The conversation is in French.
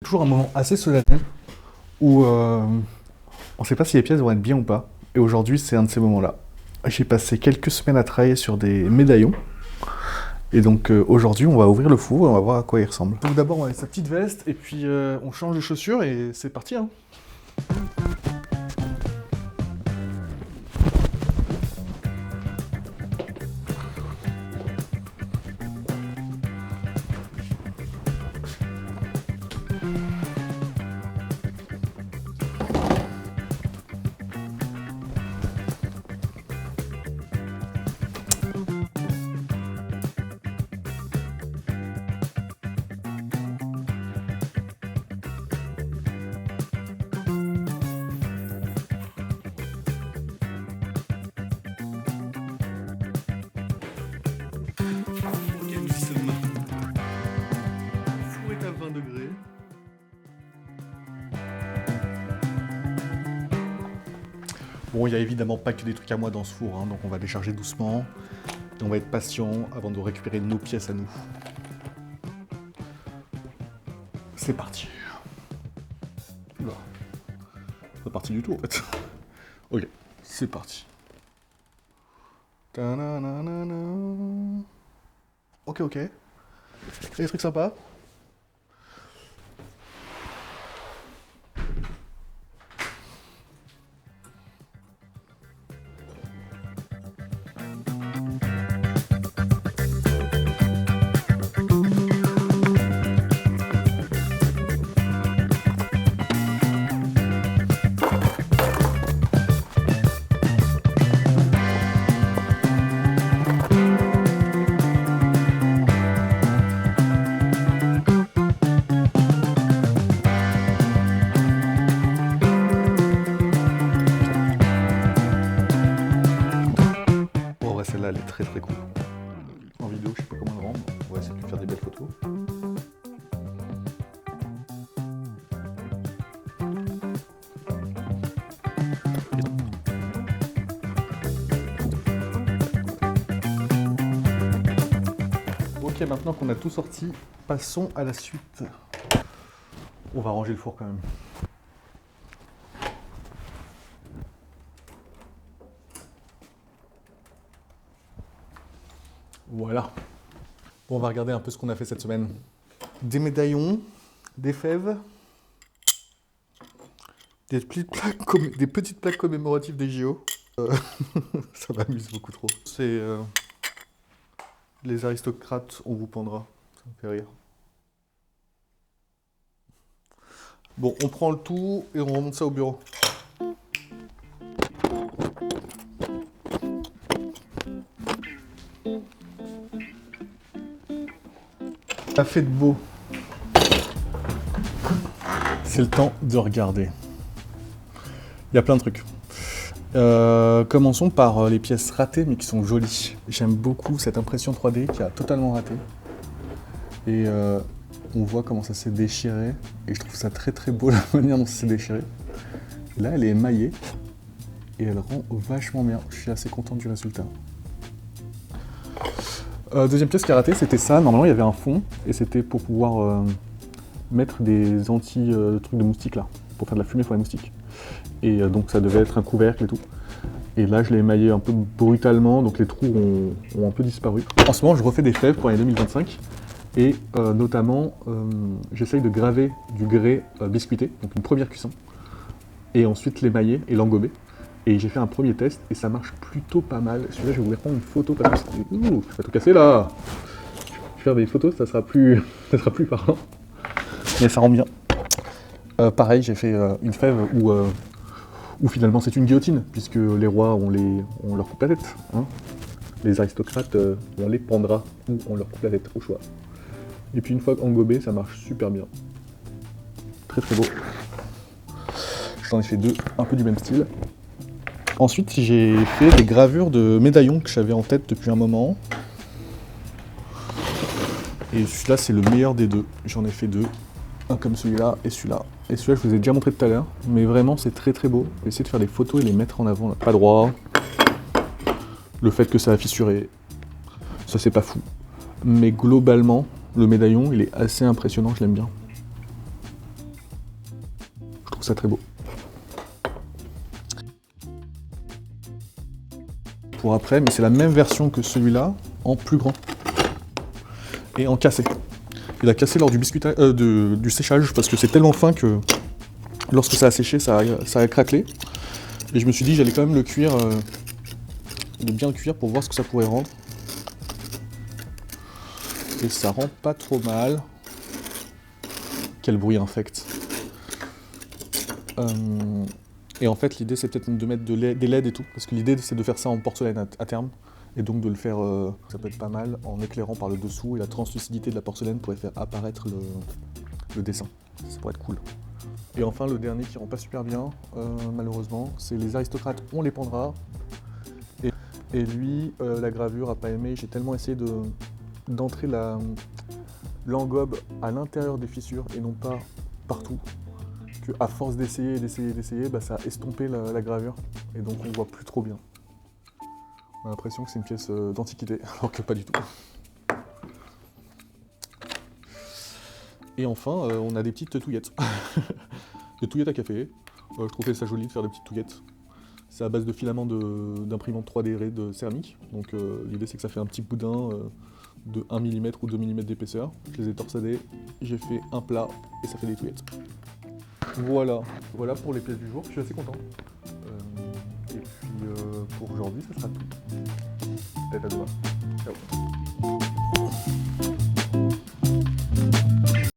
Toujours un moment assez solennel où on ne sait pas si les pièces vont être bien ou pas. Et aujourd'hui, c'est un de ces moments-là. J'ai passé quelques semaines à travailler sur des médaillons. Et donc aujourd'hui, on va ouvrir le four et on va voir à quoi il ressemble. Donc d'abord, on met sa petite veste et puis on change de chaussures et c'est parti, hein. Four est à 20 degrés. Bon, il n'y a évidemment pas que des trucs à moi dans ce four, hein, donc on va décharger doucement. Et on va être patient avant de récupérer nos pièces à nous. C'est parti. Oula. C'est pas parti du tout en fait. Ok, c'est parti. Ta-na-na-na-na. Ok, ok. Il y a des trucs sympas. Bon, ouais, celle-là, elle est très très cool. En vidéo, je sais pas comment le rendre. On va essayer de faire des belles photos. Ok, maintenant qu'on a tout sorti, passons à la suite. On va ranger le four quand même. Voilà. Bon, on va regarder un peu ce qu'on a fait cette semaine. Des médaillons, des fèves, des petites plaques commémoratives des JO. Ça m'amuse beaucoup trop. C'est les aristocrates, on vous pendra. Ça me fait rire. Bon, on prend le tout et on remonte ça au bureau. Ça fait de beau. C'est le temps de regarder. Il y a plein de trucs. Commençons par les pièces ratées mais qui sont jolies. J'aime beaucoup cette impression 3D qui a totalement raté. Et on voit comment ça s'est déchiré. Et je trouve ça très très beau la manière dont ça s'est déchiré. Et là elle est émaillée. Et elle rend vachement bien. Je suis assez content du résultat. Deuxième pièce qui a raté, c'était ça. Normalement il y avait un fond. Et c'était pour pouvoir mettre des anti-trucs de moustiques là. Pour faire de la fumée pour les moustiques. Et donc ça devait être un couvercle et tout. Et là je l'ai émaillé un peu brutalement, donc les trous ont un peu disparu. En ce moment je refais des fèves pour l'année 2025. Et notamment j'essaye de graver du grès biscuité, donc une première cuisson. Et ensuite l'émailler et l'engober. Et j'ai fait un premier test et ça marche plutôt pas mal. Celui-là je vais vous prendre une photo parce que ouh, je vais pas tout casser là. Je vais faire des photos, ça sera plus parlant. Mais ça rend bien. Pareil, j'ai fait une fève où finalement c'est une guillotine, puisque les rois, on leur coupe la tête. Hein. Les aristocrates, on les pendra ou on leur coupe la tête, au choix. Et puis une fois engobé, ça marche super bien. Très très beau. J'en ai fait deux, un peu du même style. Ensuite, j'ai fait des gravures de médaillons que j'avais en tête depuis un moment. Et celui-là, c'est le meilleur des deux. J'en ai fait deux. Un comme celui-là et celui-là. Et celui-là, je vous ai déjà montré tout à l'heure. Mais vraiment, c'est très très beau. Je vais essayer de faire des photos et les mettre en avant. Là. Pas droit. Le fait que ça a fissuré. Ça, c'est pas fou. Mais globalement, le médaillon, il est assez impressionnant. Je l'aime bien. trouve ça très beau. Pour après, mais c'est la même version que celui-là, en plus grand. Et en cassé. Il a cassé lors du du séchage, parce que c'est tellement fin que lorsque ça a séché, ça a craquelé. Et je me suis dit, j'allais quand même le cuire, de bien le cuire pour voir ce que ça pourrait rendre. Et ça rend pas trop mal. Quel bruit infect. Et en fait, l'idée, c'est peut-être de mettre des LED et tout, parce que l'idée, c'est de faire ça en porcelaine à terme, et donc de le faire, ça peut être pas mal, en éclairant par le dessous, et la translucidité de la porcelaine pourrait faire apparaître le dessin. Ça pourrait être cool. Et enfin, le dernier qui rend pas super bien, malheureusement, c'est les aristocrates, on les pendra. Et lui, la gravure a pas aimé, j'ai tellement essayé d'entrer l'engobe à l'intérieur des fissures, et non pas partout. À force d'essayer, bah, ça a estompé la gravure, et donc on voit plus trop bien. On a l'impression que c'est une pièce d'antiquité, alors que pas du tout. Et enfin, on a des petites touillettes. Des touillettes à café. Je trouvais ça joli de faire des petites touillettes. C'est à base de filaments d'imprimante 3D de céramique. Donc l'idée c'est que ça fait un petit boudin de 1 mm ou 2 mm d'épaisseur. Je les ai torsadés, j'ai fait un plat et ça fait des touillettes. Voilà pour les pièces du jour, je suis assez content. Et puis pour aujourd'hui, ça sera tout. Peut-être à demain. Ciao.